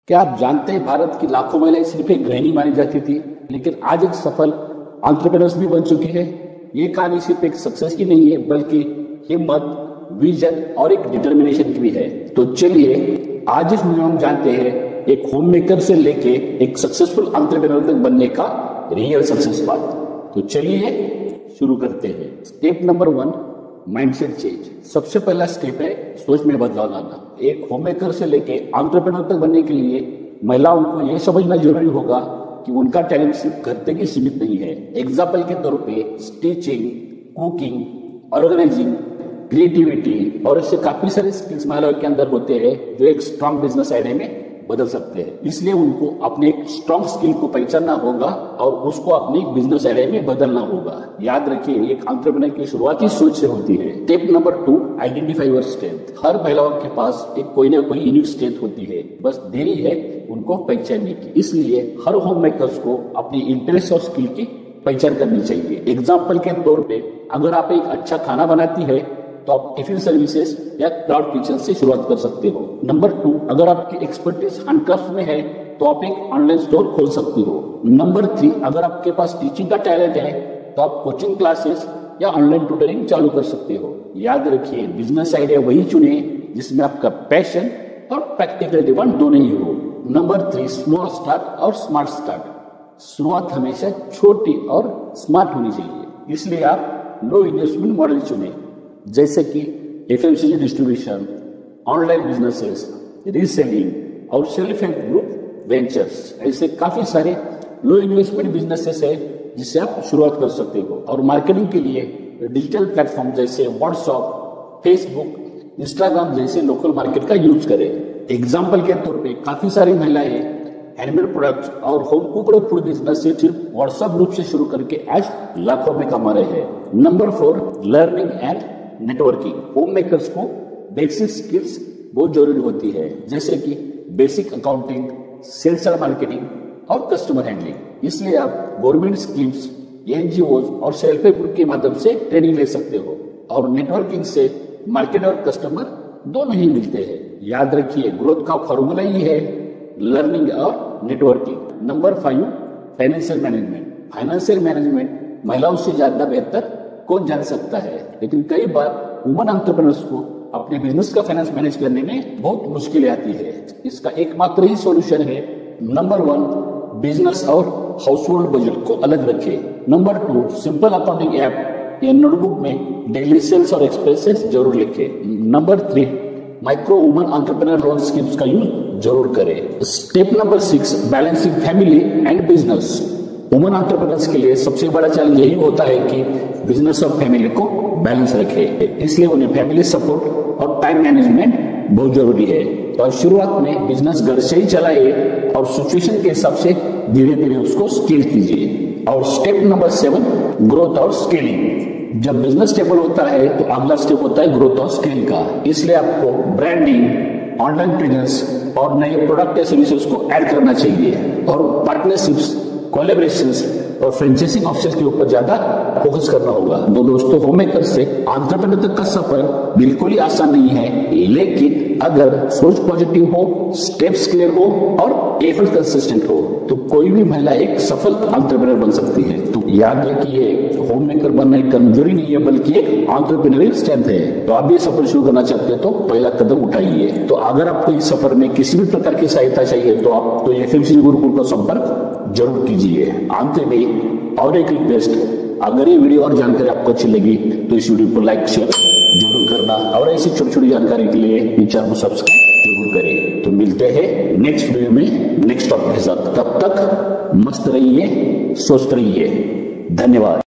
क्या आप जानते हैं भारत की लाखों महिलाएं सिर्फ एक गृहिणी मानी जाती थी, लेकिन आज एक सफल एंटरप्रेन्योर्स भी बन चुकी है। ये कहानी सिर्फ एक सक्सेस की नहीं है, बल्कि हिम्मत, विजन और एक डिटर्मिनेशन की भी है। तो चलिए आज इस वीडियो में हम जानते हैं एक होम मेकर से लेके एक सक्सेसफुल एंटरप्रेन्योर तक बनने का रियल सक्सेस पाथ। तो चलिए शुरू करते हैं। Step number 1, mindset change. सबसे पहला स्टेप है सोच में बदलाव लाना। एक होम मेकर से लेके एंटरप्रेन्योर तक बनने के लिए महिलाओं को यह समझना जरूरी होगा कि उनका टैलेंट सिर्फ घर तक ही सीमित नहीं है। एग्जाम्पल के तौर पे स्टिचिंग, कुकिंग, ऑर्गेनाइजिंग, क्रिएटिविटी और ऐसे काफी सारे स्किल्स महिलाओं के अंदर होते हैं जो एक स्ट्रॉन्ग बिजनेस आइडिया में बदल सकते हैं। इसलिए उनको अपने एक स्ट्रॉन्ग स्किल को पहचानना होगा और उसको अपने एक बिजनेस आइडिया में बदलना होगा। याद रखिए, एक एंटरप्रेन्योर की शुरुआती सोच से होती है। Step number 2, identify your strength. हर महिलाओं के पास एक कोई ना कोई यूनिक स्ट्रेंथ होती है, बस देरी है उनको पहचानने की। इसलिए हर होम मेकर्स को अपनी इंटरेस्ट और स्किल की पहचान करनी चाहिए। एग्जाम्पल के तौर पे अगर आप एक अच्छा खाना बनाती है तो आप टिफिन सर्विसेज या क्लाउड किचन से शुरुआत कर सकते हो। नंबर 2, अगर आपकी एक्सपर्टीज हैंडक्राफ्ट में है तो आप एक ऑनलाइन स्टोर खोल सकती हो। नंबर 3, अगर आपके पास टीचिंग का टैलेंट है तो आप कोचिंग क्लासेस या ऑनलाइन ट्यूटरिंग चालू कर सकते हो। याद रखिए, बिजनेस आइडिया वही चुने जिसमें आपका पैशन और प्रैक्टिकल डिमांड दोनों ही हो। नंबर 3, स्मॉल स्टार्ट और स्मार्ट स्टार्ट। शुरुआत हमेशा छोटी और स्मार्ट होनी चाहिए, इसलिए आप लो इन्वेस्टमेंट मॉडल चुने, जैसे कि FMCG distribution, online businesses, reselling और सेल्फ हेल्प ग्रुप वेंचर्स। ऐसे काफी सारे लो इन्वेस्टमेंट बिजनेसेस है जिससे आप शुरुआत कर सकते हो। और मार्केटिंग के लिए डिजिटल प्लेटफॉर्म जैसे व्हाट्सएप, फेसबुक, इंस्टाग्राम जैसे लोकल मार्केट का यूज करें। एग्जाम्पल के तौर पे काफी सारी महिलाएं हैंडमेड प्रोडक्ट्स और होम कुक्ड फूड बिजनेस से सिर्फ व्हाट्सएप ग्रुप से शुरू करके आज लाखों में कमा रहे हैं। Number 4, learning and networking. Homemakers को बेसिक स्किल्स बहुत जरूरी होती है, जैसे कि basic accounting, sales and marketing और कस्टमर हैंडलिंग। इसलिए आप गवर्नमेंट स्कीम्स, एनजीओ और सेल्फ हेल्प ग्रुप के माध्यम से ट्रेनिंग ले सकते हो। और नेटवर्किंग से मार्केट और कस्टमर दोनों ही मिलते हैं। याद रखिए, ग्रोथ का फॉर्मूला ही है लर्निंग और networking. Number 5, financial management. Financial management महिलाओं से ज्यादा बेहतर कौन जान सकता है, लेकिन कई बार वुमन एंटरप्रेन्योर्स को अपने बिजनेस का फाइनेंस मैनेज करने में बहुत मुश्किल आती है। इसका एकमात्र ही सॉल्यूशन है नंबर 1, बिजनेस और हाउस होल्ड बजट को अलग रखें। नंबर 2, सिंपल अकाउंटिंग ऐप या नोटबुक में डेली सेल्स और एक्सपेंसेस जरूर लिखें। Number 3, micro woman entrepreneur loan schemes का यूज जरूर करें। Step number 6, balancing family and business. Woman entrepreneurs के लिए सबसे बड़ा चैलेंज यही होता है कि बिजनेस और फैमिली को बैलेंस रखे, इसलिए उन्हें फैमिली सपोर्ट और टाइम मैनेजमेंट बहुत जरूरी है। और शुरुआत में बिजनेस घर से ही चलाइए और सिचुएशन के हिसाब से धीरे धीरे उसको स्केल कीजिए। और स्टेप नंबर 7, ग्रोथ और स्केलिंग। जब बिजनेस स्टेबल होता है तो अगला स्टेप होता है ग्रोथ और स्केल का। इसलिए आपको ब्रांडिंग, ऑनलाइन प्रेजेंस और नए प्रोडक्ट या सर्विसेज को ऐड करना चाहिए। और पार्टनरशिप्स, कोलैबोरेशंस और फ्रेंचाइजिंग ऑप्शंस के ऊपर ज्यादा फोकस करना होगा। तो दोस्तों, होम मेकर से एंटरप्रेन्योर तक का सफर बिल्कुल ही आसान नहीं है, लेकिन अगर सोच पॉजिटिव हो, स्टेप्स क्लियर हो और एफर्ट कंसिस्टेंट हो तो कोई भी महिला एक सफल एंटरप्रेन्योर बन सकती है। तो याद रखिए, होम मेकर बनना एक कमजोरी नहीं है, बल्कि एक एंटरप्रेन्योरियल स्ट्रेंथ है। तो आप भी सफर शुरू करना चाहते हैं तो पहला कदम उठाइए। तो अगर आपको इस सफर में किसी भी प्रकार की सहायता चाहिए तो आप तो एफएमसीजी गुरुकुल का संपर्क जरूर कीजिए। अंत में और एक रिक्वेस्ट, अगर ये वीडियो और जानकारी आपको अच्छी लगी तो इस वीडियो को लाइक शेयर जरूर करना और ऐसी छोटी छोटी जानकारी के लिए इस चैनल को सब्सक्राइब जरूर करें। तो मिलते हैं नेक्स्ट वीडियो में नेक्स्ट टॉपिक के साथ। तब तक मस्त रहिए, स्वस्थ रहिए। धन्यवाद।